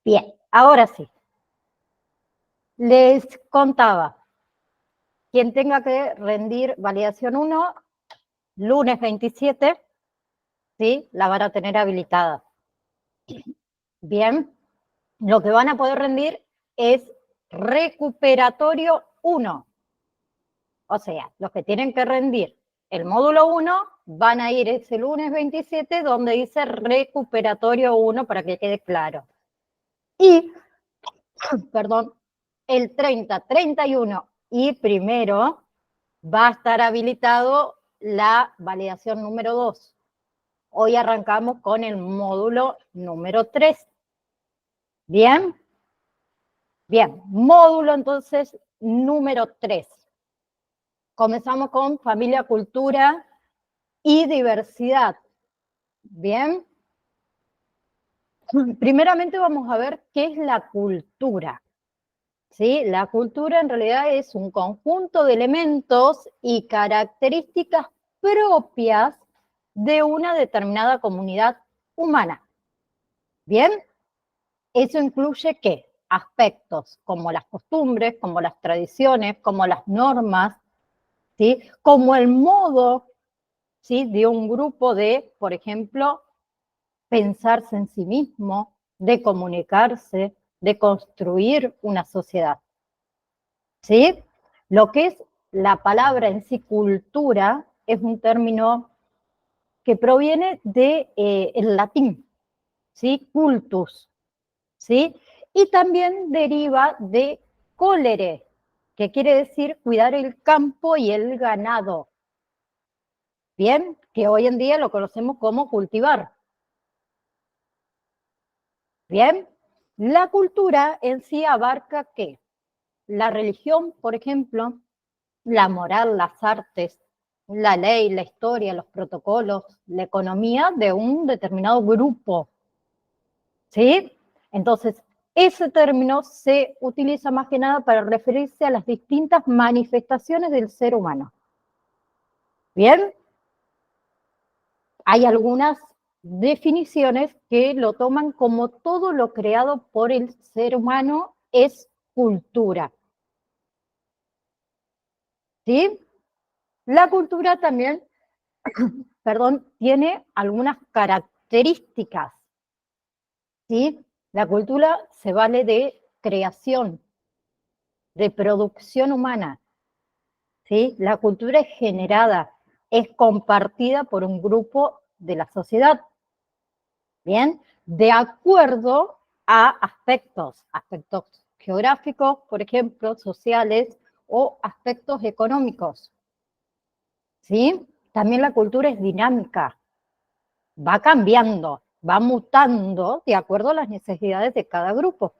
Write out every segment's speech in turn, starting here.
Bien, ahora sí. Les contaba, quien tenga que rendir validación 1, lunes 27, ¿sí? La van a tener habilitada. Bien, lo que van a poder rendir es recuperatorio 1. O sea, los que tienen que rendir el módulo 1 van a ir ese lunes 27 donde dice recuperatorio 1 para que quede claro. Y, perdón, el 30, 31 y primero va a estar habilitado la validación número 2. Hoy arrancamos con el módulo número 3. ¿Bien? Bien, módulo entonces número 3. Comenzamos con familia, cultura y diversidad. Bien. Primeramente vamos a ver qué es la cultura. ¿Sí? La cultura en realidad es un conjunto de elementos y características propias de una determinada comunidad humana. ¿Bien? Eso incluye ¿qué? Aspectos como las costumbres, como las tradiciones, como las normas, ¿sí? Como el modo, ¿sí? De un grupo de, por ejemplo, pensarse en sí mismo, de comunicarse, de construir una sociedad. ¿Sí? Lo que es la palabra en sí, cultura, es un término que proviene del latín, ¿sí? Cultus, ¿sí? Y también deriva de colere, que quiere decir cuidar el campo y el ganado. Bien, que hoy en día lo conocemos como cultivar. Bien, la cultura en sí abarca ¿qué? La religión, por ejemplo, la moral, las artes, la ley, la historia, los protocolos, la economía de un determinado grupo. ¿Sí? Entonces, ese término se utiliza más que nada para referirse a las distintas manifestaciones del ser humano. ¿Bien? Hay algunas definiciones que lo toman como todo lo creado por el ser humano es cultura. ¿Sí? La cultura también, perdón, tiene algunas características. ¿Sí? La cultura se vale de creación, de producción humana. ¿Sí? La cultura es generada, es compartida por un grupo de la sociedad. ¿Bien? De acuerdo a aspectos geográficos, por ejemplo, sociales o aspectos económicos. ¿Sí? También la cultura es dinámica, va cambiando, va mutando de acuerdo a las necesidades de cada grupo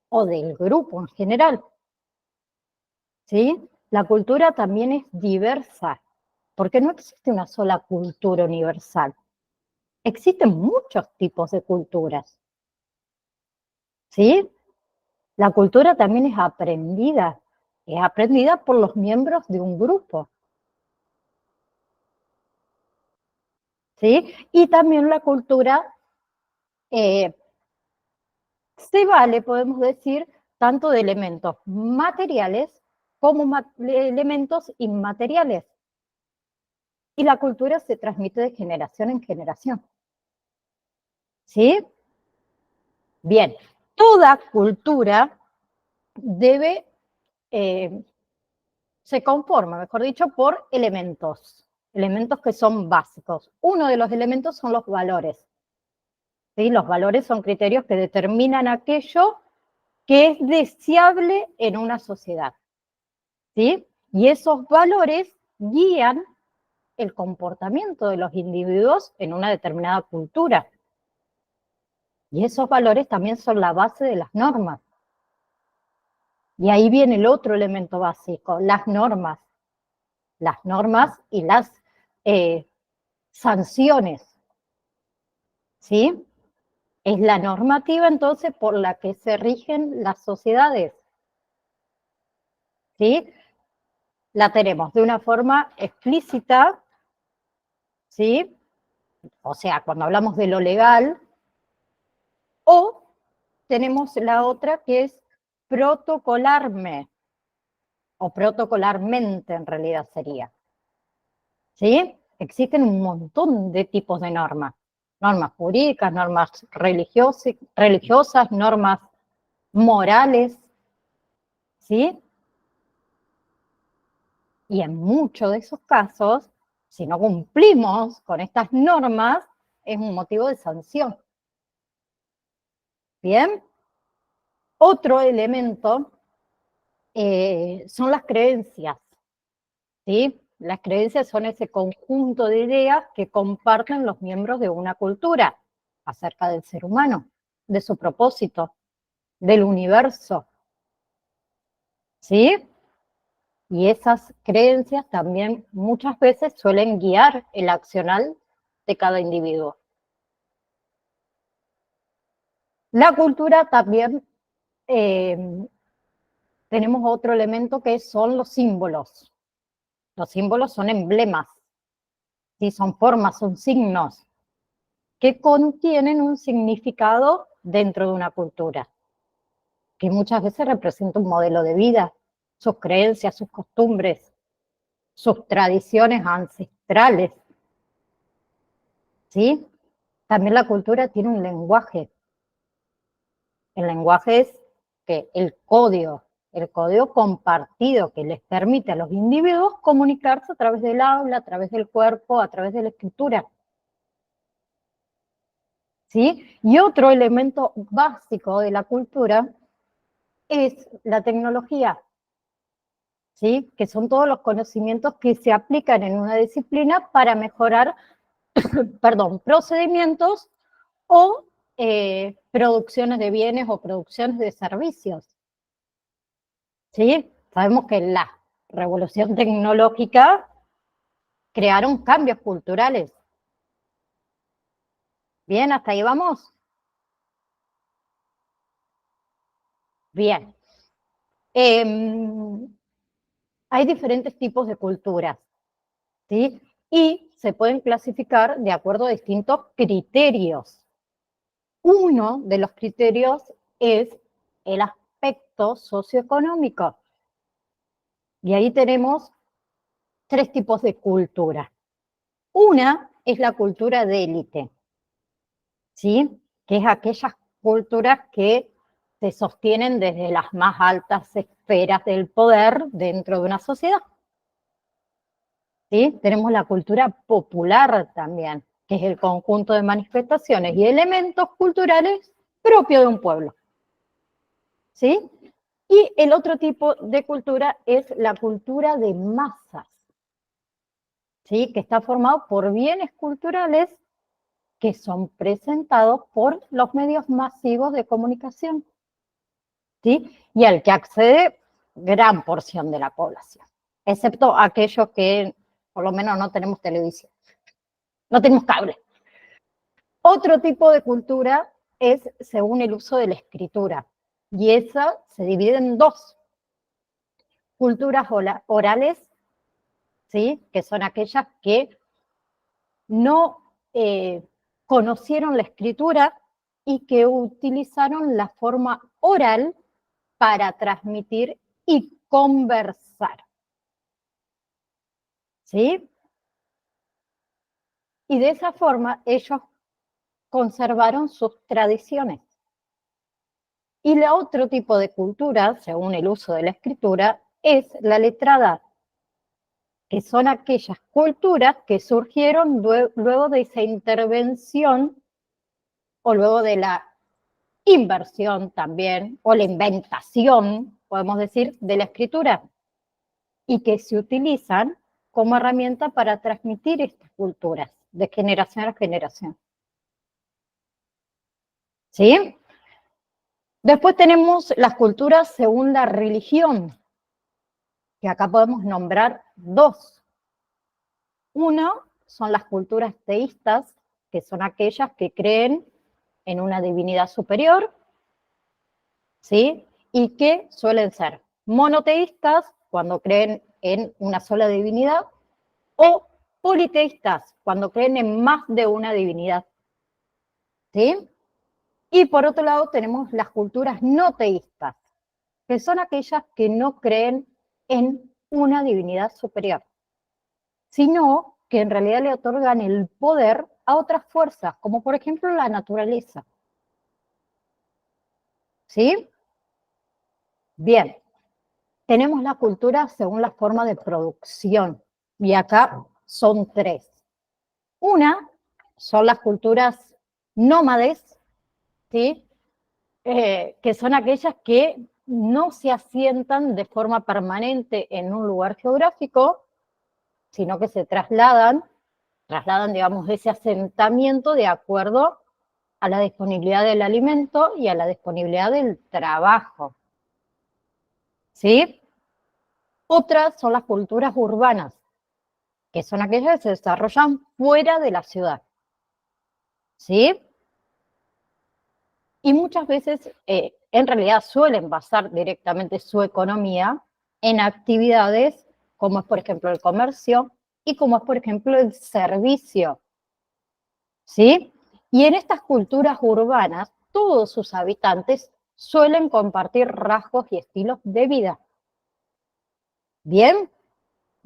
o del grupo en general. ¿Sí? La cultura también es diversa, porque no existe una sola cultura universal. Existen muchos tipos de culturas. ¿Sí? La cultura también es aprendida por los miembros de un grupo. ¿Sí? Y también la cultura se vale, podemos decir, tanto de elementos materiales como elementos inmateriales. Y la cultura se transmite de generación en generación. ¿Sí? Bien, toda cultura debe, se conforma, mejor dicho, por elementos que son básicos. Uno de los elementos son los valores. ¿Sí? Los valores son criterios que determinan aquello que es deseable en una sociedad. ¿Sí? Y esos valores guían el comportamiento de los individuos en una determinada cultura. Y esos valores también son la base de las normas. Y ahí viene el otro elemento básico, las normas. Las normas y las sanciones. ¿Sí? Es la normativa entonces por la que se rigen las sociedades. ¿Sí? La tenemos de una forma explícita, ¿sí? O sea, cuando hablamos de lo legal, o tenemos la otra que es protocolarme, o protocolarmente en realidad sería. ¿Sí? Existen un montón de tipos de normas. Normas jurídicas, normas religiosas, normas morales, ¿sí? Y en muchos de esos casos, si no cumplimos con estas normas, es un motivo de sanción. ¿Bien? Otro elemento son las creencias, ¿sí? Las creencias son ese conjunto de ideas que comparten los miembros de una cultura acerca del ser humano, de su propósito, del universo, ¿sí? Y esas creencias también muchas veces suelen guiar el accionar de cada individuo. La cultura también, tenemos otro elemento que son los símbolos. Los símbolos son emblemas, ¿sí? Son formas, son signos que contienen un significado dentro de una cultura, que muchas veces representa un modelo de vida, sus creencias, sus costumbres, sus tradiciones ancestrales, ¿sí? También la cultura tiene un lenguaje. El lenguaje es que el código compartido que les permite a los individuos comunicarse a través del habla, a través del cuerpo, a través de la escritura. ¿Sí? Y otro elemento básico de la cultura es la tecnología, ¿sí? Que son todos los conocimientos que se aplican en una disciplina para mejorar, perdón, procedimientos o producciones de bienes o producciones de servicios. ¿Sí? Sabemos que la revolución tecnológica crearon cambios culturales. Bien, hasta ahí vamos. Bien. Hay diferentes tipos de culturas, ¿sí? Y se pueden clasificar de acuerdo a distintos criterios. Uno de los criterios es el aspecto socioeconómico. Y ahí tenemos tres tipos de cultura. Una es la cultura de élite, ¿sí? Que es aquellas culturas que se sostienen desde las más altas esferas del poder dentro de una sociedad. ¿Sí? Tenemos la cultura popular también, que es el conjunto de manifestaciones y elementos culturales propios de un pueblo. ¿Sí? Y el otro tipo de cultura es la cultura de masas, ¿sí? Que está formado por bienes culturales que son presentados por los medios masivos de comunicación, ¿sí? Y al que accede gran porción de la población, excepto aquellos que por lo menos no tenemos televisión, no tenemos cable. Otro tipo de cultura es según el uso de la escritura, y esa se divide en dos: culturas orales, ¿sí? Que son aquellas que no conocieron la escritura y que utilizaron la forma oral para transmitir y conversar, ¿sí? Y de esa forma ellos conservaron sus tradiciones. Y el otro tipo de cultura, según el uso de la escritura, es la letrada, que son aquellas culturas que surgieron luego de esa intervención o luego de la inversión también, o la inventación, podemos decir, de la escritura, y que se utilizan como herramienta para transmitir estas culturas de generación a generación. ¿Sí? Después tenemos las culturas según la religión, que acá podemos nombrar dos. Uno son las culturas teístas, que son aquellas que creen en una divinidad superior, ¿sí? Y que suelen ser monoteístas, cuando creen en una sola divinidad, o politeístas, cuando creen en más de una divinidad, ¿sí? Y por otro lado tenemos las culturas no teístas, que son aquellas que no creen en una divinidad superior, sino que en realidad le otorgan el poder a otras fuerzas, como por ejemplo la naturaleza. ¿Sí? Bien, tenemos la cultura según la forma de producción, y acá son tres. Una son las culturas nómades, ¿sí? Que son aquellas que no se asientan de forma permanente en un lugar geográfico, sino que se trasladan, digamos, ese asentamiento de acuerdo a la disponibilidad del alimento y a la disponibilidad del trabajo. ¿Sí? Otras son las culturas urbanas, que son aquellas que se desarrollan fuera de la ciudad. ¿Sí? Y muchas veces, en realidad, suelen basar directamente su economía en actividades como es, por ejemplo, el comercio y como es, por ejemplo, el servicio. ¿Sí? Y en estas culturas urbanas, todos sus habitantes suelen compartir rasgos y estilos de vida. Bien,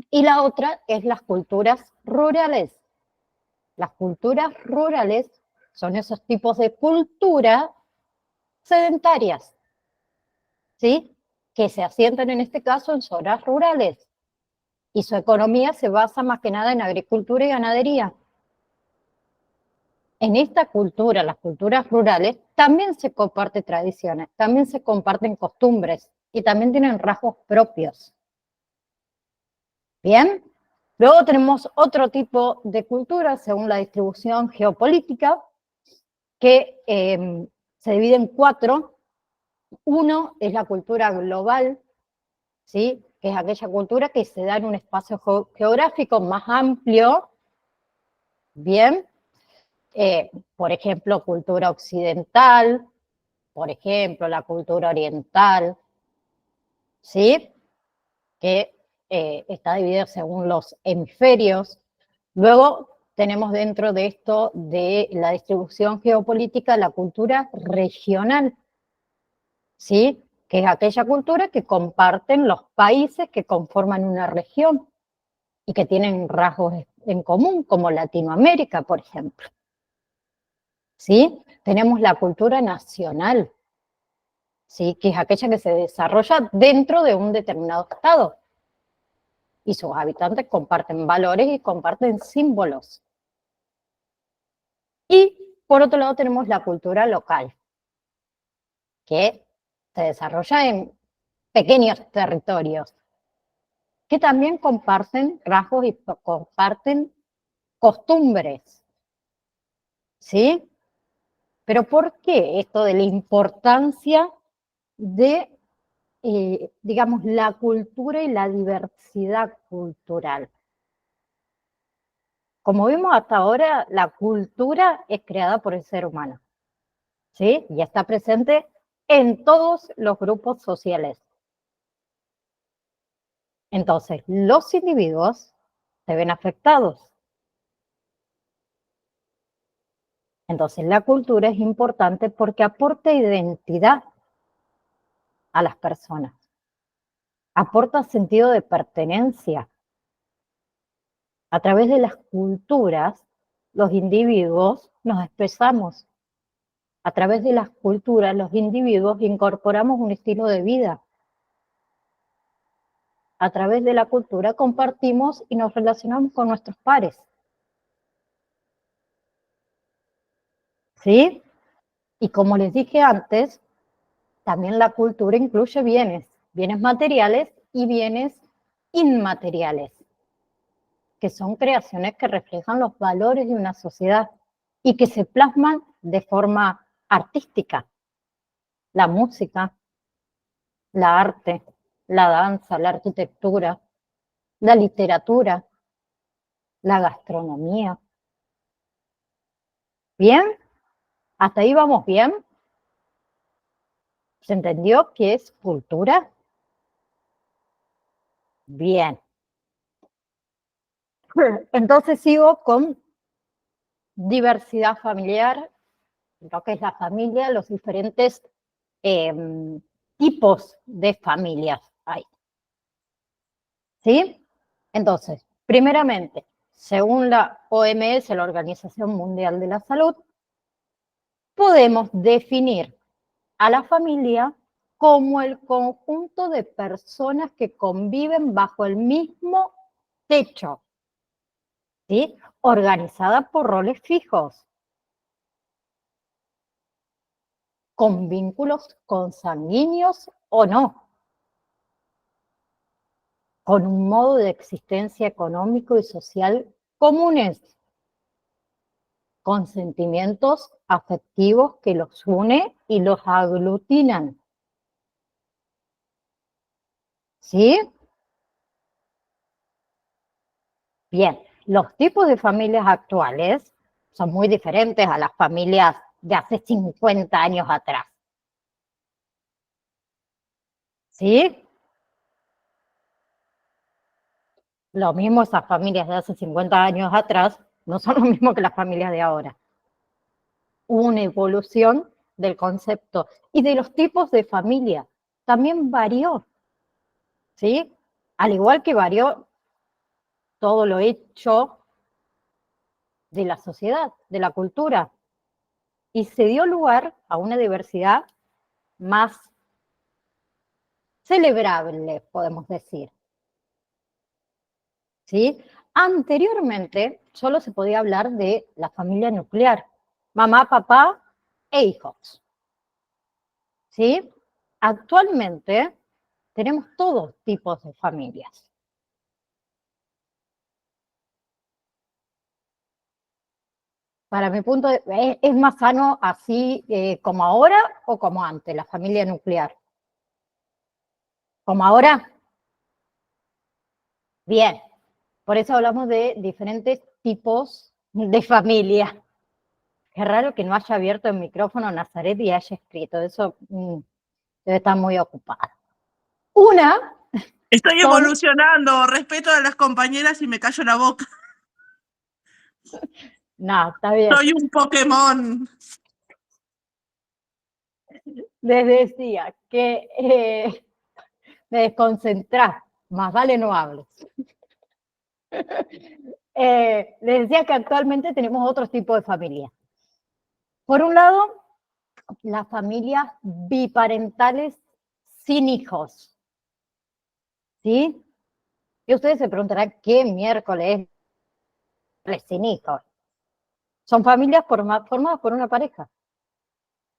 y la otra es las culturas rurales. Las culturas rurales son esos tipos de cultura sedentarias, ¿sí? Que se asientan en este caso en zonas rurales y su economía se basa más que nada en agricultura y ganadería. En esta cultura, las culturas rurales, también se comparten tradiciones, también se comparten costumbres y también tienen rasgos propios. Bien, luego tenemos otro tipo de cultura según la distribución geopolítica que se divide en cuatro. Uno es la cultura global, ¿sí? Que es aquella cultura que se da en un espacio geográfico más amplio, bien, por ejemplo, cultura occidental, por ejemplo, la cultura oriental, ¿sí? Que está dividida según los hemisferios. Luego tenemos dentro de esto de la distribución geopolítica la cultura regional, ¿sí? Que es aquella cultura que comparten los países que conforman una región y que tienen rasgos en común, como Latinoamérica, por ejemplo. ¿Sí? Tenemos la cultura nacional, ¿sí? Que es aquella que se desarrolla dentro de un determinado estado y sus habitantes comparten valores y comparten símbolos. Y por otro lado tenemos la cultura local, que se desarrolla en pequeños territorios, que también comparten rasgos y comparten costumbres, ¿sí? Pero ¿por qué esto de la importancia de, digamos, la cultura y la diversidad cultural? Como vimos hasta ahora, la cultura es creada por el ser humano, ¿sí? Y está presente en todos los grupos sociales. Entonces, los individuos se ven afectados. Entonces, la cultura es importante porque aporta identidad a las personas, aporta sentido de pertenencia. A través de las culturas, los individuos nos expresamos. A través de las culturas, los individuos incorporamos un estilo de vida. A través de la cultura compartimos y nos relacionamos con nuestros pares. ¿Sí? Y como les dije antes, también la cultura incluye bienes, bienes materiales y bienes inmateriales, que son creaciones que reflejan los valores de una sociedad y que se plasman de forma artística. La música, la arte, la danza, la arquitectura, la literatura, la gastronomía. ¿Bien? ¿Hasta ahí vamos bien? ¿Se entendió qué es cultura? Bien. Entonces sigo con diversidad familiar lo que es la familia, los diferentes tipos de familias hay. ¿Sí? Entonces, primeramente, según la OMS, la Organización Mundial de la Salud, podemos definir a la familia como el conjunto de personas que conviven bajo el mismo techo, ¿sí? Organizada por roles fijos, con vínculos consanguíneos o no, con un modo de existencia económico y social comunes, con sentimientos afectivos que los une y los aglutinan. ¿Sí? Bien, los tipos de familias actuales son muy diferentes a las familias de hace 50 años atrás. ¿Sí? Lo mismo esas familias de hace 50 años atrás no son lo mismo que las familias de ahora. Una evolución del concepto y de los tipos de familia también varió, ¿sí? Al igual que varió todo lo hecho de la sociedad, de la cultura, y se dio lugar a una diversidad más celebrable, podemos decir, ¿sí? Anteriormente solo se podía hablar de la familia nuclear, mamá, papá e hijos, ¿sí? Actualmente tenemos todos tipos de familias. Para mi punto de vista, ¿es más sano así como ahora o como antes, la familia nuclear? ¿Como ahora? Bien. Por eso hablamos de diferentes tipos de familia. Qué raro que no haya abierto el micrófono Nazaret y haya escrito. Eso debe estar muy ocupada. Una Estoy son... evolucionando, respeto a las compañeras y me callo la boca. No, está bien. Soy un Pokémon. Les decía que me desconcentrás, más vale no hables. Les decía que actualmente tenemos otros tipos de familia. Por un lado, las familias biparentales sin hijos, ¿sí? Y ustedes se preguntarán, ¿qué miércoles es sin hijos? Son familias formadas por una pareja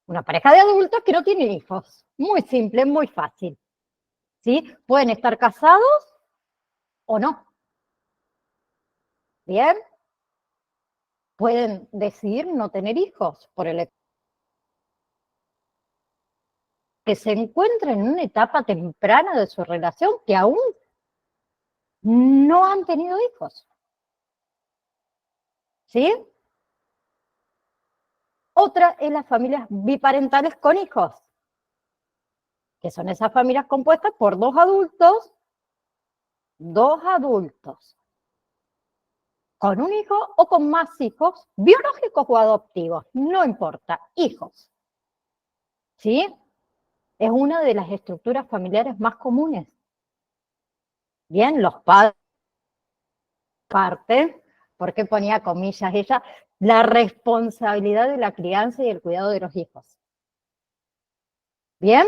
de adultos que no tienen hijos. Muy simple, muy fácil, ¿sí? Pueden estar casados o no. Bien, pueden decidir no tener hijos por el que se encuentran en una etapa temprana de su relación que aún no han tenido hijos. ¿Sí? Otra es las familias biparentales con hijos, que son esas familias compuestas por dos adultos, con un hijo o con más hijos, biológicos o adoptivos, no importa, hijos. ¿Sí? Es una de las estructuras familiares más comunes. Bien, los padres parte, porque ponía comillas ella, la responsabilidad de la crianza y el cuidado de los hijos. Bien,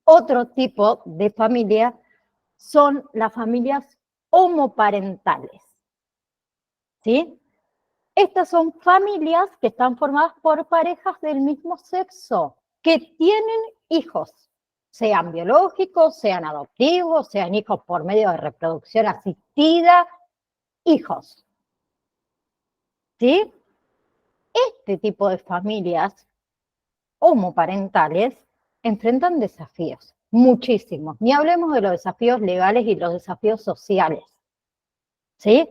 otro tipo de familia son las familias homoparentales. ¿Sí? Estas son familias que están formadas por parejas del mismo sexo, que tienen hijos, sean biológicos, sean adoptivos, sean hijos por medio de reproducción asistida, hijos. ¿Sí? Este tipo de familias homoparentales enfrentan desafíos, muchísimos. Ni hablemos de los desafíos legales y los desafíos sociales. ¿Sí?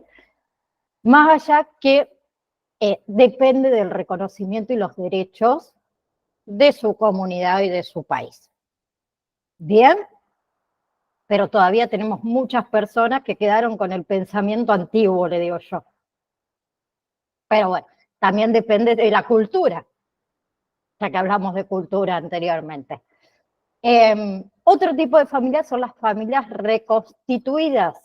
Más allá que depende del reconocimiento y los derechos de su comunidad y de su país. Bien, pero todavía tenemos muchas personas que quedaron con el pensamiento antiguo, le digo yo. Pero bueno, también depende de la cultura. ya que hablamos de cultura anteriormente. Otro tipo de familias son las familias reconstituidas,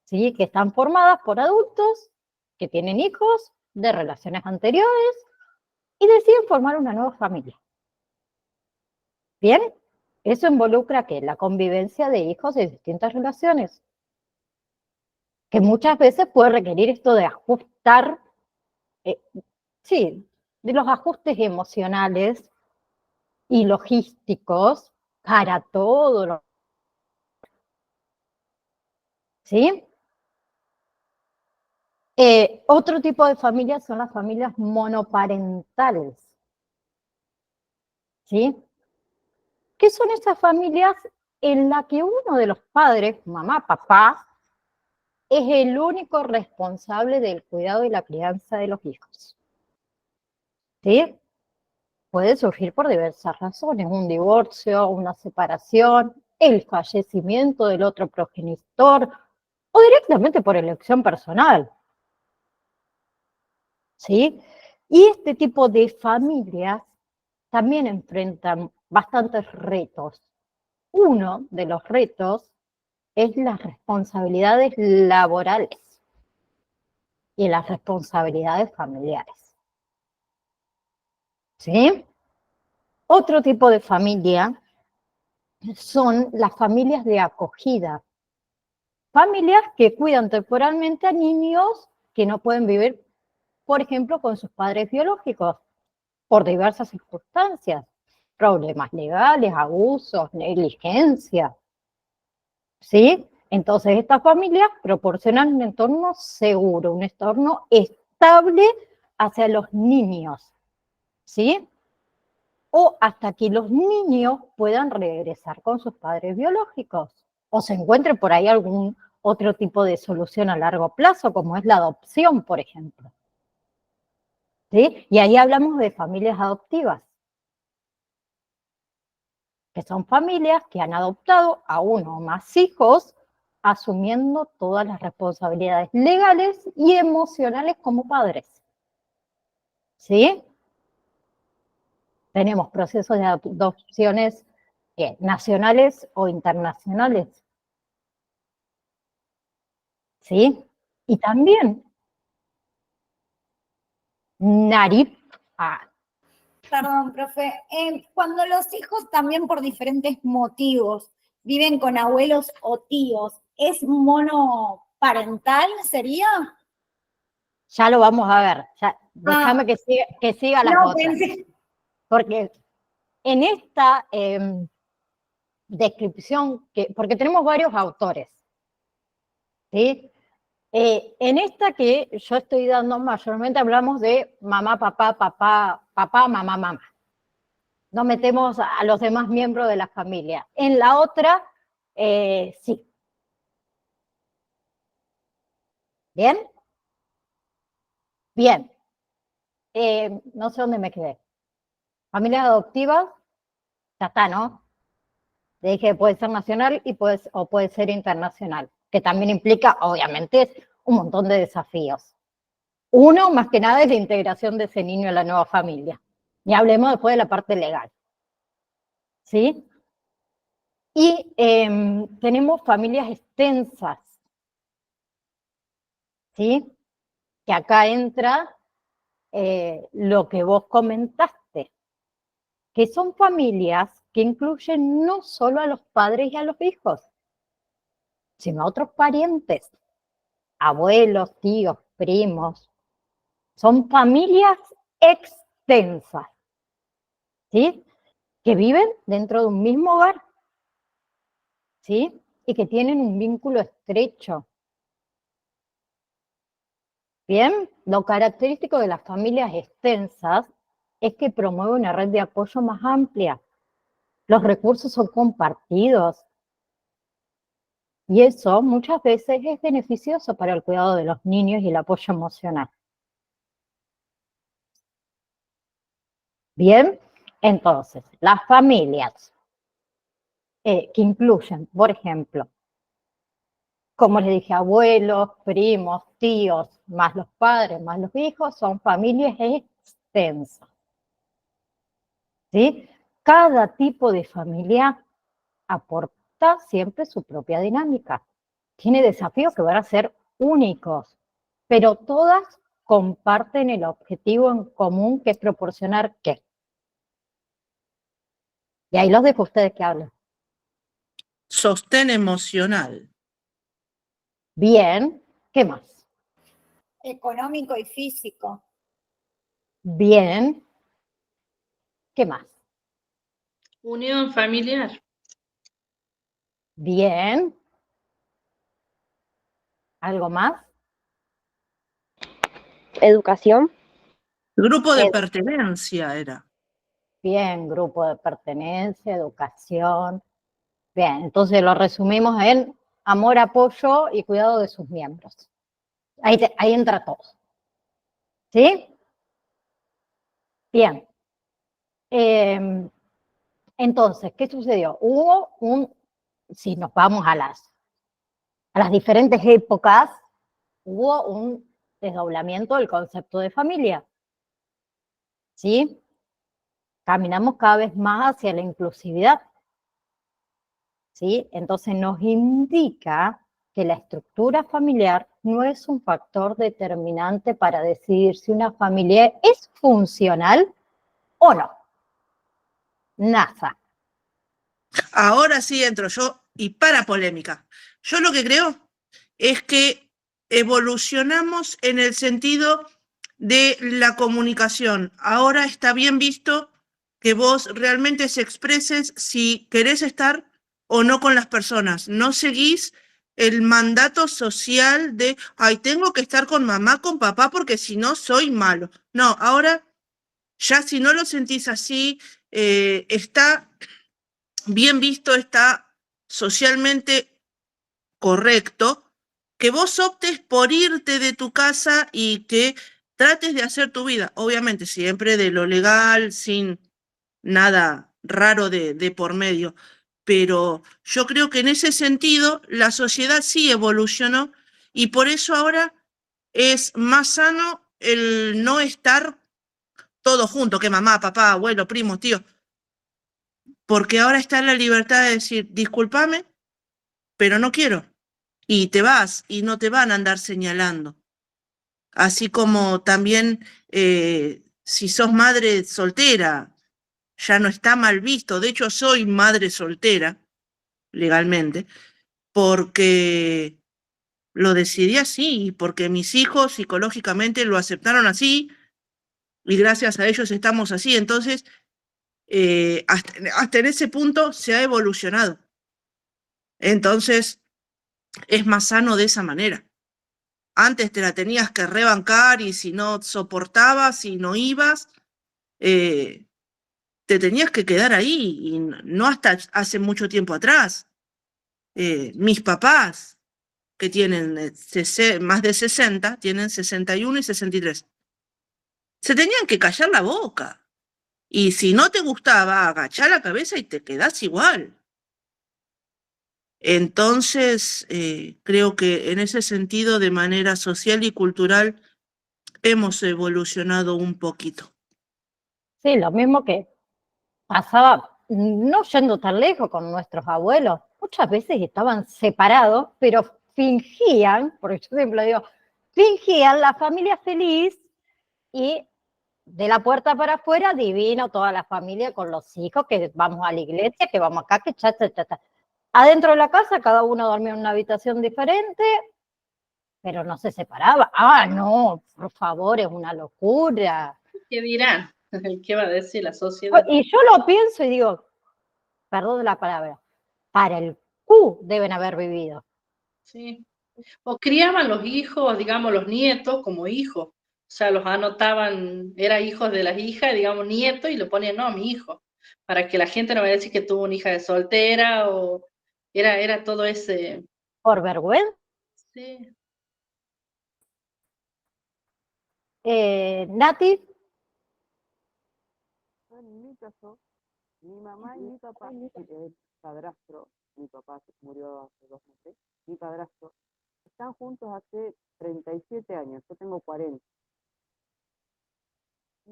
¿sí? Que están formadas por adultos que tienen hijos de relaciones anteriores y deciden formar una nueva familia. ¿Bien? Eso involucra ¿qué? La convivencia de hijos de distintas relaciones, que muchas veces puede requerir esto de ajustar, sí, de los ajustes emocionales y logísticos para todo lo, ¿sí? Otro tipo de familias son las familias monoparentales, ¿sí? ¿Qué son esas familias en las que uno de los padres, mamá, papá, es el único responsable del cuidado y la crianza de los hijos? ¿Sí? Puede surgir por diversas razones, un divorcio, una separación, el fallecimiento del otro progenitor o directamente por elección personal. ¿Sí? Y este tipo de familias también enfrentan bastantes retos. Uno de los retos es las responsabilidades laborales y las responsabilidades familiares. ¿Sí? Otro tipo de familia son las familias de acogida. Familias que cuidan temporalmente a niños que no pueden vivir, por ejemplo, con sus padres biológicos, por diversas circunstancias, problemas legales, abusos, negligencia, ¿sí? Entonces, estas familias proporcionan un entorno seguro, un entorno estable hacia los niños, ¿sí? O hasta que los niños puedan regresar con sus padres biológicos o se encuentre por ahí algún otro tipo de solución a largo plazo, como es la adopción, por ejemplo. ¿Sí? Y ahí hablamos de familias adoptivas, que son familias que han adoptado a uno o más hijos, asumiendo todas las responsabilidades legales y emocionales como padres. ¿Sí? Tenemos procesos de adopciones nacionales o internacionales. ¿Sí? Y también NARIP, Perdón, profe. Cuando los hijos también por diferentes motivos viven con abuelos o tíos, ¿es monoparental, sería? ya lo vamos a ver. Déjame que siga las No, otras. pensé. Porque en esta descripción, porque tenemos varios autores, ¿sí? En esta que yo estoy dando mayormente hablamos de mamá, papá, papá, papá, mamá, mamá. No metemos a los demás miembros de la familia. En la otra, sí. ¿Bien? Bien. No sé dónde me quedé. Familias adoptivas, ya está, ¿no? Le dije que puede ser nacional o puede ser internacional, que también implica, obviamente, un montón de desafíos. Uno, más que nada, es la integración de ese niño en la nueva familia. Y hablemos después de la parte legal. ¿Sí? Y tenemos familias extensas. ¿Sí? Que acá entra lo que vos comentaste, que son familias que incluyen no solo a los padres y a los hijos, sino a otros parientes, abuelos, tíos, primos. Son familias extensas, ¿sí? Que viven dentro de un mismo hogar, ¿sí? Y que tienen un vínculo estrecho. Bien, lo característico de las familias extensas es que promueve una red de apoyo más amplia. Los recursos son compartidos y eso muchas veces es beneficioso para el cuidado de los niños y el apoyo emocional. Bien, entonces, las familias que incluyen, por ejemplo, como les dije, abuelos, primos, tíos, más los padres, más los hijos, son familias extensas. ¿sí? Cada tipo de familia aporta siempre su propia dinámica. Tiene desafíos que van a ser únicos, pero todas comparten el objetivo en común, que es proporcionar ¿qué? Y ahí los dejo a ustedes que hablen. Sostén emocional. Bien, ¿qué más? Económico y físico. Bien, ¿qué más? Unión familiar. Bien. ¿Algo más? Educación. Grupo de pertenencia era. Bien, grupo de pertenencia, educación. Bien, entonces lo resumimos en amor, apoyo y cuidado de sus miembros. Ahí entra todo. ¿Sí? Bien. Entonces, ¿qué sucedió? Si nos vamos a las diferentes épocas, hubo un desdoblamiento del concepto de familia. ¿Sí? Caminamos cada vez más hacia la inclusividad. ¿Sí? Entonces nos indica que la estructura familiar no es un factor determinante para decidir si una familia es funcional o no. NASA. Ahora sí entro yo, y para polémica. Yo lo que creo es que evolucionamos en el sentido de la comunicación. Ahora está bien visto que vos realmente se expreses si querés estar o no con las personas. No seguís el mandato social de, ay, tengo que estar con mamá, con papá, porque si no soy malo. No, ahora ya si no lo sentís así, está bien visto, está socialmente correcto que vos optes por irte de tu casa y que trates de hacer tu vida, obviamente siempre de lo legal, sin nada raro de por medio, pero yo creo que en ese sentido la sociedad sí evolucionó y por eso ahora es más sano el no estar todos juntos, que mamá, papá, abuelo, primos, tíos, porque ahora está la libertad de decir, discúlpame, pero no quiero. Y te vas y no te van a andar señalando. Así como también si sos madre soltera, ya no está mal visto. De hecho, soy madre soltera, legalmente, porque lo decidí así, porque mis hijos psicológicamente lo aceptaron así, y gracias a ellos estamos así. Entonces, hasta en ese punto se ha evolucionado. Entonces, es más sano de esa manera. Antes te la tenías que rebancar y si no soportabas y no ibas, te tenías que quedar ahí y no hasta hace mucho tiempo atrás. Mis papás, que tienen más de 60, tienen 61 y 63, se tenían que callar la boca. Y si no te gustaba, agachá la cabeza y te quedás igual. Entonces, creo que en ese sentido, de manera social y cultural, hemos evolucionado un poquito. Sí, lo mismo que pasaba, no yendo tan lejos con nuestros abuelos. Muchas veces estaban separados, pero fingían, porque yo siempre digo, fingían la familia feliz y de la puerta para afuera, divino, toda la familia con los hijos, que vamos a la iglesia, que vamos acá, que cha. Adentro de la casa, cada uno dormía en una habitación diferente, pero no se separaba. Ah, no, por favor, es una locura. ¿Qué dirán? ¿Qué va a decir la sociedad? Y yo lo pienso y digo, perdón la palabra, para el Q deben haber vivido. Sí. O criaban los hijos, digamos, los nietos como hijos. O sea, los anotaban, era hijos de las hijas, digamos, nietos, y lo ponían, no, mi hijo. Para que la gente no vaya a decir que tuvo una hija de soltera o era todo ese. Por vergüenza. Sí. Nati. En mi caso, mi mamá y mi papá, el padrastro, mi papá murió hace 2 meses, mi padrastro, están juntos hace 37 años, yo tengo 40.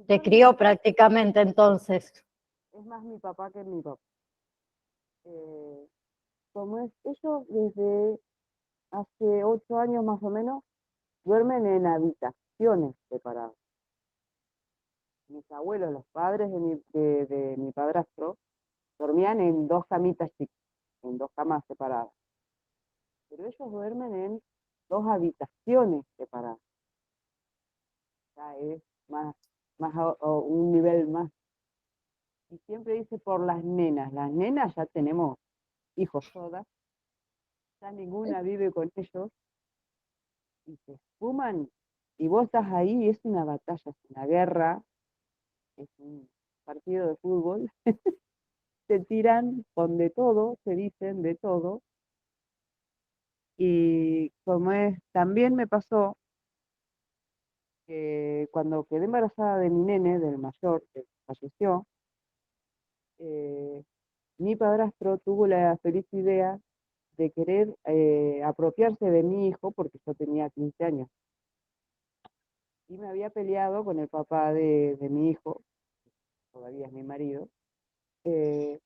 Te crió prácticamente entonces. es más mi papá que mi papá. Como es, ellos desde hace 8 años más o menos duermen en habitaciones separadas. Mis abuelos, los padres de mi padrastro, dormían en 2 camitas chicas, en 2 camas separadas. Pero ellos duermen en 2 habitaciones separadas. Ya es un nivel más. Y siempre dice por las nenas ya tenemos hijos todas, ya ninguna vive con ellos, y se esfuman, y vos estás ahí, y es una batalla, es una guerra, es un partido de fútbol, se tiran con de todo, se dicen de todo, y como es, también me pasó que cuando quedé embarazada de mi nene, del mayor, que falleció, mi padrastro tuvo la feliz idea de querer apropiarse de mi hijo porque yo tenía 15 años. Y me había peleado con el papá de mi hijo, todavía es mi marido. eh,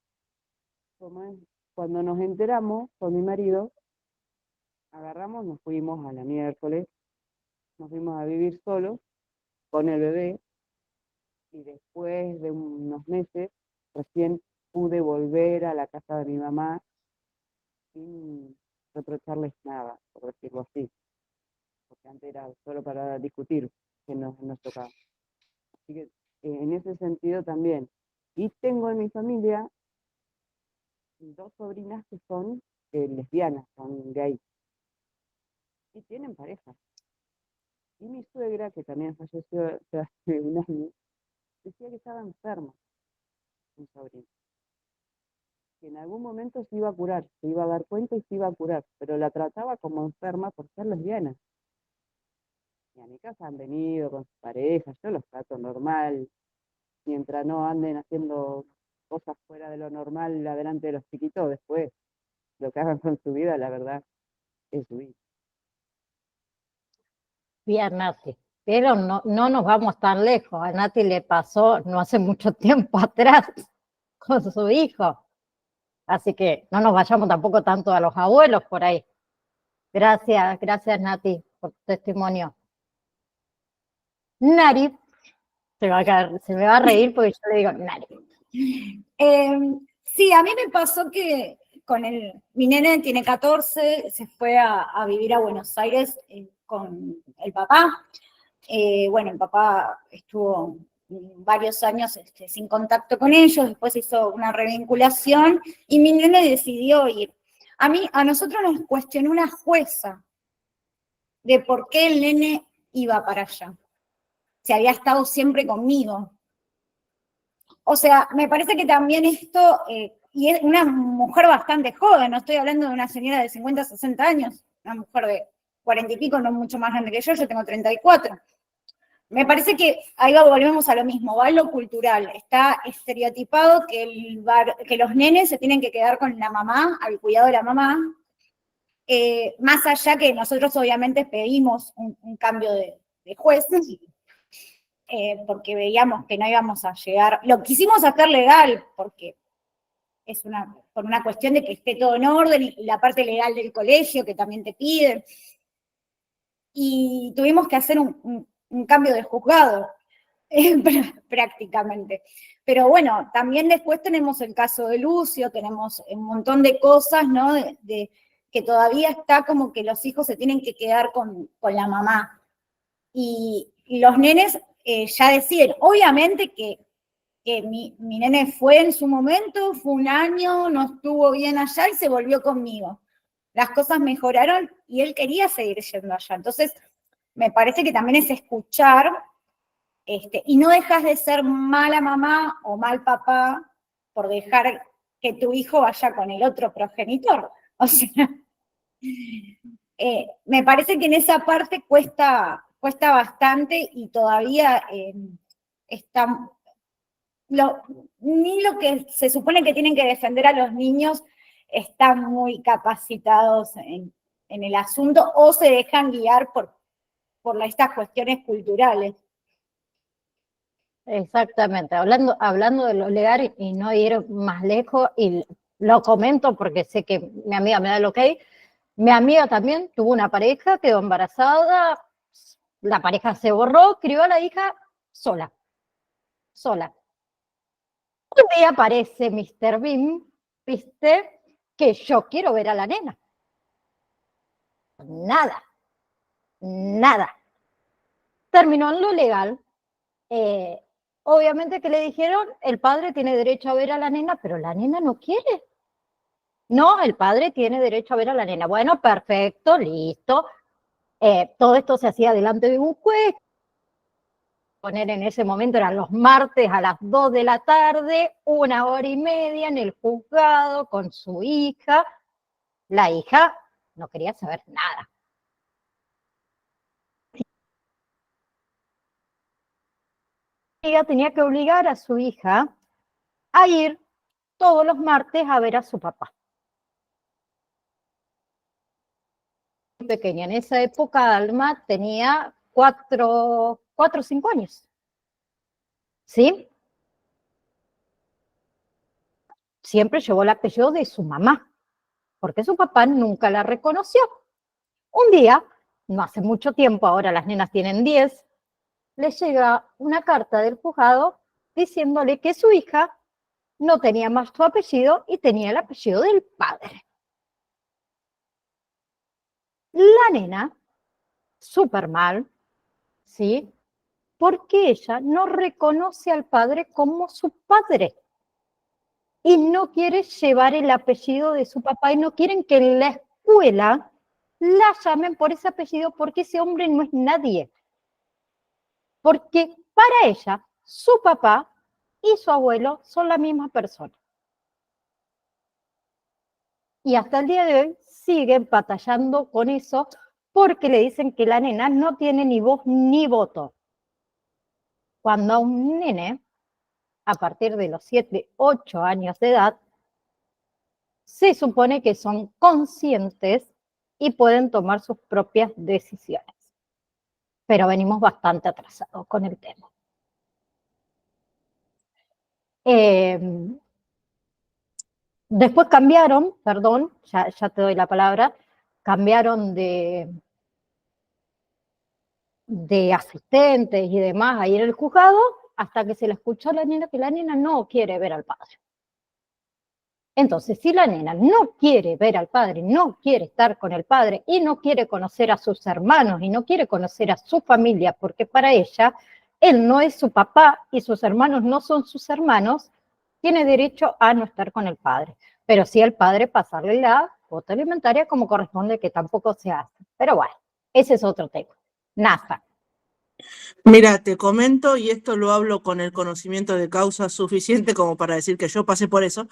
Cuando nos enteramos con mi marido, agarramos, nos fuimos a la miércoles, nos fuimos a vivir solos con el bebé y después de unos meses recién pude volver a la casa de mi mamá sin reprocharles nada, por decirlo así, porque antes era solo para discutir que nos tocaba. Así que en ese sentido también. Y tengo en mi familia 2 sobrinas que son lesbianas, son gay, y tienen pareja. Y mi suegra, que también falleció hace un año, decía que estaba enferma, mi sobrina, que en algún momento se iba a curar, se iba a dar cuenta y se iba a curar, pero la trataba como enferma por ser lesbiana. Y a mi casa han venido con sus parejas, yo los trato normal, mientras no anden haciendo cosas fuera de lo normal adelante de los chiquitos, después lo que hagan con su vida, la verdad, es su vida. Bien, Nati. Pero no nos vamos tan lejos. A Nati le pasó no hace mucho tiempo atrás con su hijo. Así que no nos vayamos tampoco tanto a los abuelos por ahí. Gracias Nati por tu testimonio. Nari, se me va a reír porque yo le digo Nari. Sí, a mí me pasó que mi nene tiene 14, se fue a vivir a Buenos Aires con el papá. Bueno, el papá estuvo varios años sin contacto con ellos, después hizo una revinculación y mi nene decidió ir. A nosotros nos cuestionó una jueza de por qué el nene iba para allá. Se había estado siempre conmigo. O sea, me parece que también esto, y es una mujer bastante joven, no estoy hablando de una señora de 50, 60 años, una mujer de 40 y pico, no mucho más grande que yo tengo 34. Me parece que ahí volvemos a lo mismo, va a lo cultural. Está estereotipado que los nenes se tienen que quedar con la mamá, al cuidado de la mamá, más allá que nosotros obviamente pedimos un cambio de juez, porque veíamos que no íbamos a llegar, lo quisimos hacer legal, porque es por una cuestión de que esté todo en orden, y la parte legal del colegio que también te piden, y tuvimos que hacer un cambio de juzgado, prácticamente. Pero bueno, también después tenemos el caso de Lucio, tenemos un montón de cosas, ¿no? Que todavía está como que los hijos se tienen que quedar con la mamá. Y los nenes ya deciden, obviamente que mi nene fue en su momento, fue un año, no estuvo bien allá y se volvió conmigo. Las cosas mejoraron y él quería seguir yendo allá. Entonces, me parece que también es escuchar, y no dejas de ser mala mamá o mal papá por dejar que tu hijo vaya con el otro progenitor. O sea, me parece que en esa parte cuesta bastante y todavía está, ni lo que se supone que tienen que defender a los niños están muy capacitados en el asunto o se dejan guiar por estas cuestiones culturales. Exactamente, hablando de lo legal y no ir más lejos, y lo comento porque sé que mi amiga me da el ok. Mi amiga también tuvo una pareja, quedó embarazada, la pareja se borró, crió a la hija sola. Un día aparece Mr. Bean, ¿viste? Que yo quiero ver a la nena. Nada. Terminó en lo legal. Obviamente que le dijeron, el padre tiene derecho a ver a la nena, pero la nena no quiere. No, el padre tiene derecho a ver a la nena. Bueno, perfecto, listo. Todo esto se hacía delante de un juez. Poner en ese momento eran los martes a las 2 de la tarde, 1 hora y media en el juzgado con su hija. La hija no quería saber nada. Ella tenía que obligar a su hija a ir todos los martes a ver a su papá. Pequeña, en esa época Alma tenía 4 o 5 años. ¿Sí? Siempre llevó el apellido de su mamá, porque su papá nunca la reconoció. Un día, no hace mucho tiempo, ahora las nenas tienen 10, le llega una carta del juzgado diciéndole que su hija no tenía más su apellido y tenía el apellido del padre. La nena, súper mal, ¿sí? Porque ella no reconoce al padre como su padre y no quiere llevar el apellido de su papá y no quieren que en la escuela la llamen por ese apellido porque ese hombre no es nadie. Porque para ella, su papá y su abuelo son la misma persona. Y hasta el día de hoy siguen batallando con eso porque le dicen que la nena no tiene ni voz ni voto. Cuando a un nene, a partir de los 7, 8 años de edad, se supone que son conscientes y pueden tomar sus propias decisiones. Pero venimos bastante atrasados con el tema. Después cambiaron, perdón, ya te doy la palabra, cambiaron de asistentes y demás ahí en el juzgado hasta que se le escuchó a la nena que la nena no quiere ver al padre. Entonces, si la nena no quiere ver al padre, no quiere estar con el padre y no quiere conocer a sus hermanos y no quiere conocer a su familia, porque para ella él no es su papá y sus hermanos no son sus hermanos, tiene derecho a no estar con el padre. Pero sí al padre pasarle la cuota alimentaria como corresponde, que tampoco se hace. Pero bueno, ese es otro tema. NASA. Mira, te comento, y esto lo hablo con el conocimiento de causa suficiente como para decir que yo pasé por eso.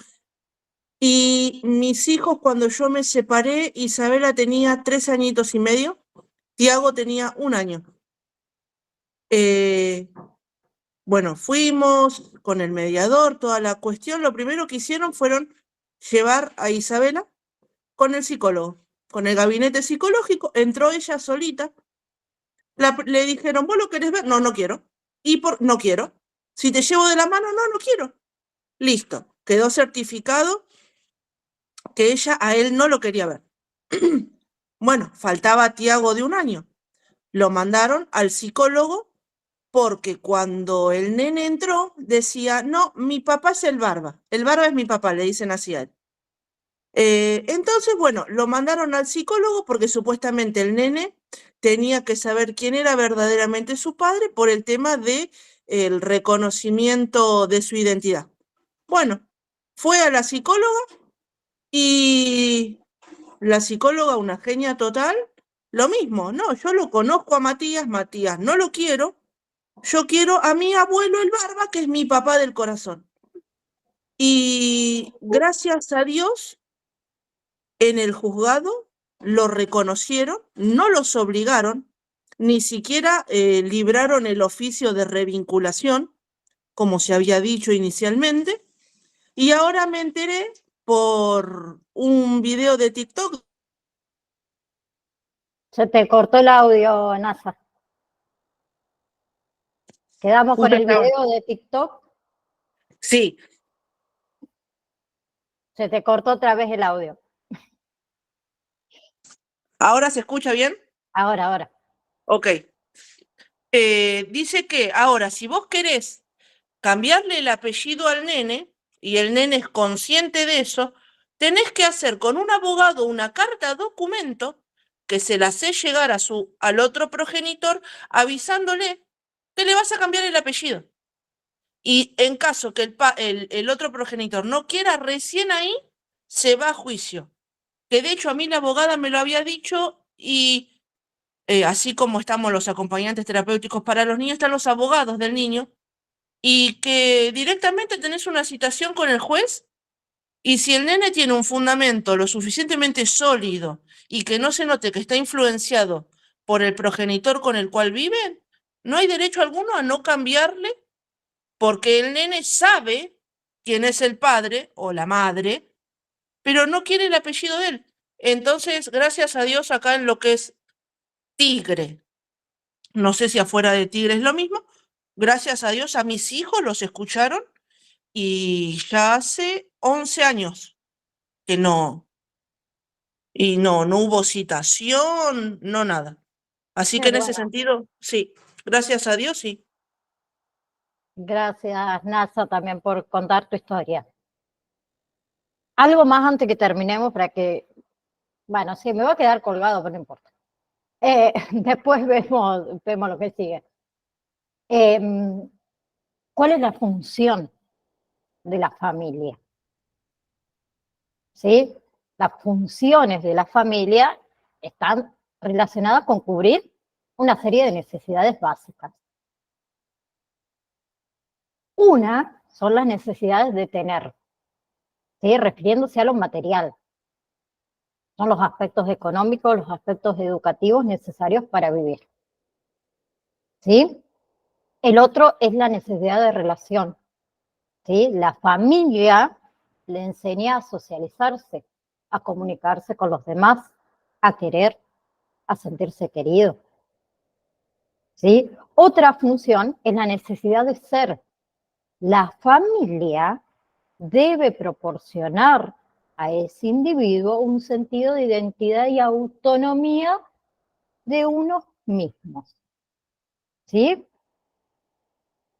Y mis hijos, cuando yo me separé, Isabela tenía 3 añitos y medio, Tiago tenía 1 año. Bueno, fuimos con el mediador, toda la cuestión. Lo primero que hicieron fueron llevar a Isabela con el psicólogo, con el gabinete psicológico. Entró ella solita. Le dijeron, ¿vos lo querés ver? No, no quiero. No quiero. Si te llevo de la mano, no quiero. Listo. Quedó certificado que ella a él no lo quería ver. Bueno, faltaba Tiago de 1 año. Lo mandaron al psicólogo porque cuando el nene entró decía, no, mi papá es el barba es mi papá, le dicen así a él. Entonces, bueno, lo mandaron al psicólogo porque supuestamente el nene tenía que saber quién era verdaderamente su padre por el tema de el reconocimiento de su identidad. Bueno, fue a la psicóloga y la psicóloga, una genia total, lo mismo, no, yo lo conozco a Matías, no lo quiero, yo quiero a mi abuelo el barba, que es mi papá del corazón. Y gracias a Dios, en el juzgado lo reconocieron, no los obligaron, ni siquiera libraron el oficio de revinculación, como se había dicho inicialmente, y ahora me enteré por un video de TikTok. Se te cortó el audio, NASA. Quedamos con Justo el estaba. video de TikTok. Sí, Se te cortó otra vez el audio. ¿ahora se escucha bien? Ahora. Ok. Dice que ahora, si vos querés cambiarle el apellido al nene, y el nene es consciente de eso, tenés que hacer con un abogado una carta documento que se la hace llegar al otro progenitor avisándole que le vas a cambiar el apellido. Y en caso que el otro progenitor no quiera, recién ahí se va a juicio. Que de hecho a mí la abogada me lo había dicho y así como estamos los acompañantes terapéuticos para los niños, están los abogados del niño y que directamente tenés una citación con el juez y si el nene tiene un fundamento lo suficientemente sólido y que no se note que está influenciado por el progenitor con el cual viven, no hay derecho alguno a no cambiarle porque el nene sabe quién es el padre o la madre, pero no quiere el apellido de él. Entonces, gracias a Dios, acá en lo que es Tigre, no sé si afuera de Tigre es lo mismo, gracias a Dios a mis hijos los escucharon y ya hace 11 años que no, y no hubo citación, no nada. Así Qué que en ese bueno. sentido, sí, gracias a Dios, sí. Gracias, Nasa, también por contar tu historia. Algo más antes que terminemos para que, bueno, sí, me va a quedar colgado, pero no importa. Después vemos lo que sigue. ¿Cuál es la función de la familia? ¿Sí? Las funciones de la familia están relacionadas con cubrir una serie de necesidades básicas. Una son las necesidades de tener, ¿sí? Refiriéndose a lo material. Son los aspectos económicos, los aspectos educativos necesarios para vivir. ¿Sí? El otro es la necesidad de relación. ¿Sí? La familia le enseña a socializarse, a comunicarse con los demás, a querer, a sentirse querido. ¿Sí? Otra función es la necesidad de ser. La familia debe proporcionar a ese individuo un sentido de identidad y autonomía de unos mismos. ¿Sí?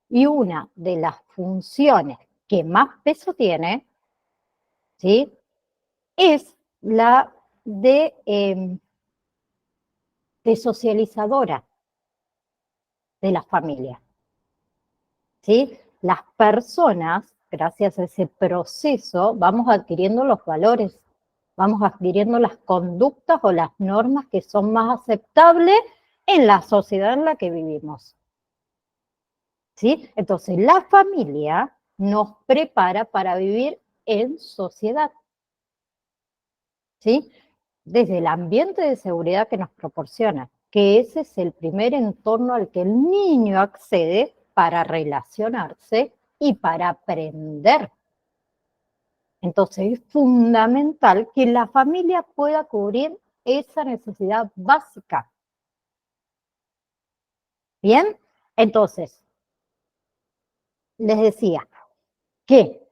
Y una de las funciones que más peso tiene, ¿sí? Es la de socializadora de la familia. ¿Sí? Las personas, gracias a ese proceso, vamos adquiriendo los valores, vamos adquiriendo las conductas o las normas que son más aceptables en la sociedad en la que vivimos. ¿Sí? Entonces, la familia nos prepara para vivir en sociedad. ¿Sí? Desde el ambiente de seguridad que nos proporciona, que ese es el primer entorno al que el niño accede para relacionarse y para aprender. Entonces es fundamental que la familia pueda cubrir esa necesidad básica. Bien, entonces, les decía que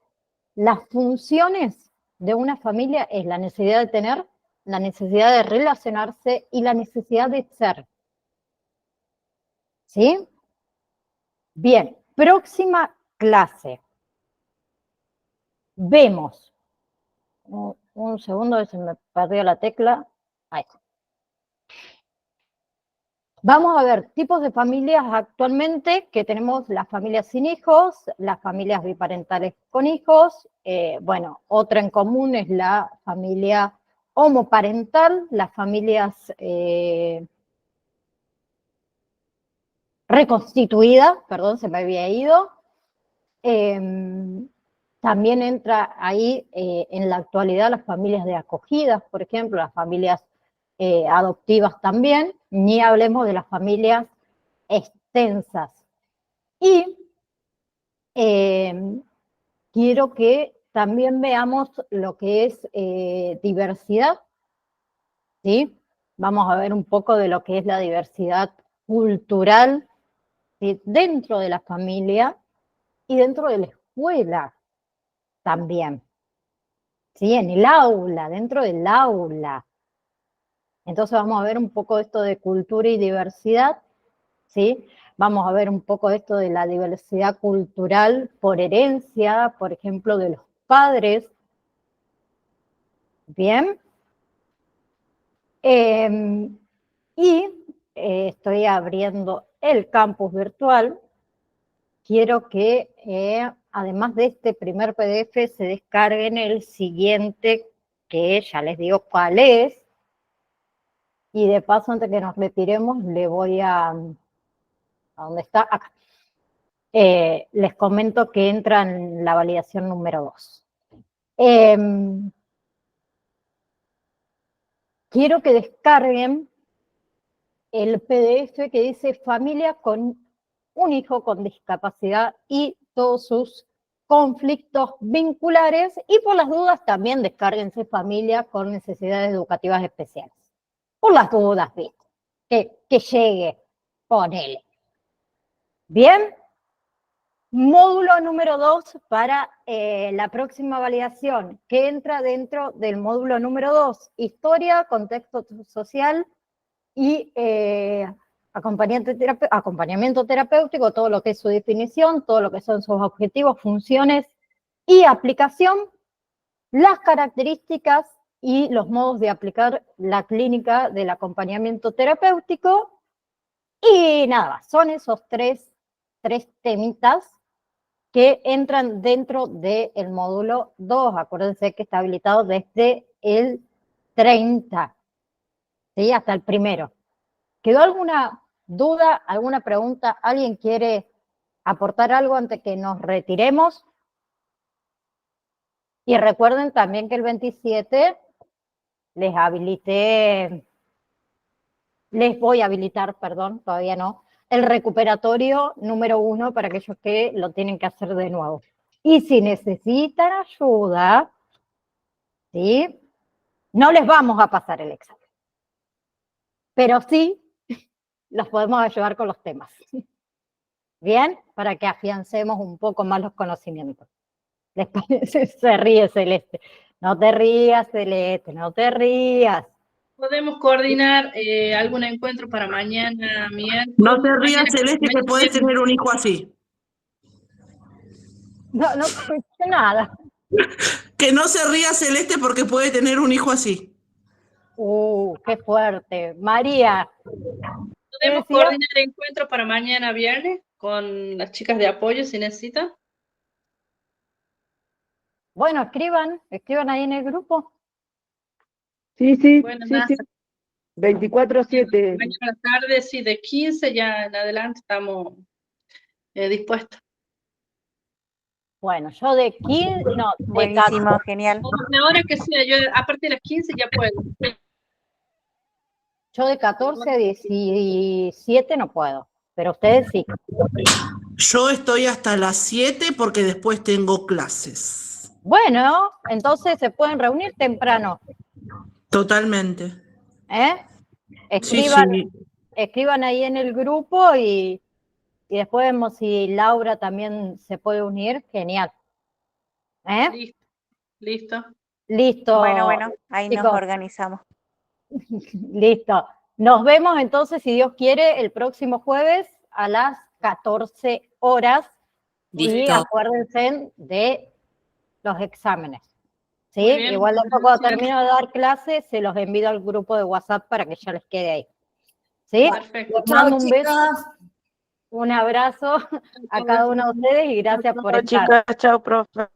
las funciones de una familia es la necesidad de tener, la necesidad de relacionarse y la necesidad de ser. ¿Sí? Bien, próxima clase. Vemos. Un segundo, se me perdió la tecla. Ahí está. Vamos a ver tipos de familias actualmente, que tenemos las familias sin hijos, las familias biparentales con hijos. Bueno, otra en común es la familia homoparental, las familias reconstituidas, perdón, se me había ido. También entra ahí en la actualidad las familias de acogidas, por ejemplo, las familias adoptivas también, ni hablemos de las familias extensas. Y quiero que también veamos lo que es diversidad, ¿sí? Vamos a ver un poco de lo que es la diversidad cultural ¿sí? Dentro de la familia y dentro de la escuela también, ¿sí? En el aula, dentro del aula. Entonces vamos a ver un poco esto de cultura y diversidad, ¿sí? Vamos a ver un poco esto de la diversidad cultural por herencia, por ejemplo, de los padres. Bien. Estoy abriendo el campus virtual. Quiero que, además de este primer PDF, se descarguen el siguiente, que ya les digo cuál es. Y de paso, antes que nos retiremos, le voy ¿a dónde está? Acá. Les comento que entra en la validación número 2. Quiero que descarguen el PDF que dice familia con un hijo con discapacidad y todos sus conflictos vinculares, y por las dudas también descárguense familia con necesidades educativas especiales. Por las dudas, ¿viste? Que llegue, ponele. Bien. Módulo número 2 para la próxima validación, que entra dentro del módulo número 2, historia, contexto social y acompañamiento terapéutico, todo lo que es su definición, todo lo que son sus objetivos, funciones y aplicación, las características y los modos de aplicar la clínica del acompañamiento terapéutico. Y nada, son esos tres temitas que entran dentro del módulo 2. Acuérdense que está habilitado desde el 30, ¿sí? Hasta el 1. ¿Quedó alguna duda, alguna pregunta? ¿Alguien quiere aportar algo antes que nos retiremos? Y recuerden también que el 27 les voy a habilitar, perdón, todavía no, el recuperatorio número 1 para aquellos que lo tienen que hacer de nuevo. Y si necesitan ayuda, ¿sí? No les vamos a pasar el examen, pero sí los podemos ayudar con los temas. ¿Bien? Para que afiancemos un poco más los conocimientos. ¿Les parece? Se ríe Celeste. No te rías, Celeste, no te rías. ¿Podemos coordinar algún encuentro para mañana, miércoles? No te rías, Celeste, que podés tener un hijo así. No escuché nada. Que no se ría, Celeste, porque puede tener un hijo así. Qué fuerte. María. ¿Podemos coordinar encuentro para mañana viernes con las chicas de apoyo si necesitan? Bueno, escriban ahí en el grupo. Sí. Bueno, sí, nada, sí. 24/7. mañana a la tarde, sí, de 15 ya en adelante estamos dispuestos. Bueno, yo de 15, no, de Buenísimo, 14. genial. La hora que sea, yo a partir de las 15 ya puedo. Yo de 14 a 17 no puedo, pero ustedes sí. Yo estoy hasta las 7 porque después tengo clases. Bueno, entonces se pueden reunir temprano. Totalmente. Escriban ahí en el grupo y después vemos si Laura también se puede unir. Genial. Listo. Listo. Bueno, ahí chicos. nos organizamos. Listo. Nos vemos entonces, si Dios quiere, el próximo jueves a las 14 horas. Listo. Y acuérdense de los exámenes. ¿Sí? Bien, Igual después cuando termino de dar clases, se los envío al grupo de WhatsApp para que ya les quede ahí. ¿Sí? Perfecto. Les mando un beso, chicas. un abrazo a cada uno de ustedes y gracias por estar. Chicas, chao, profe.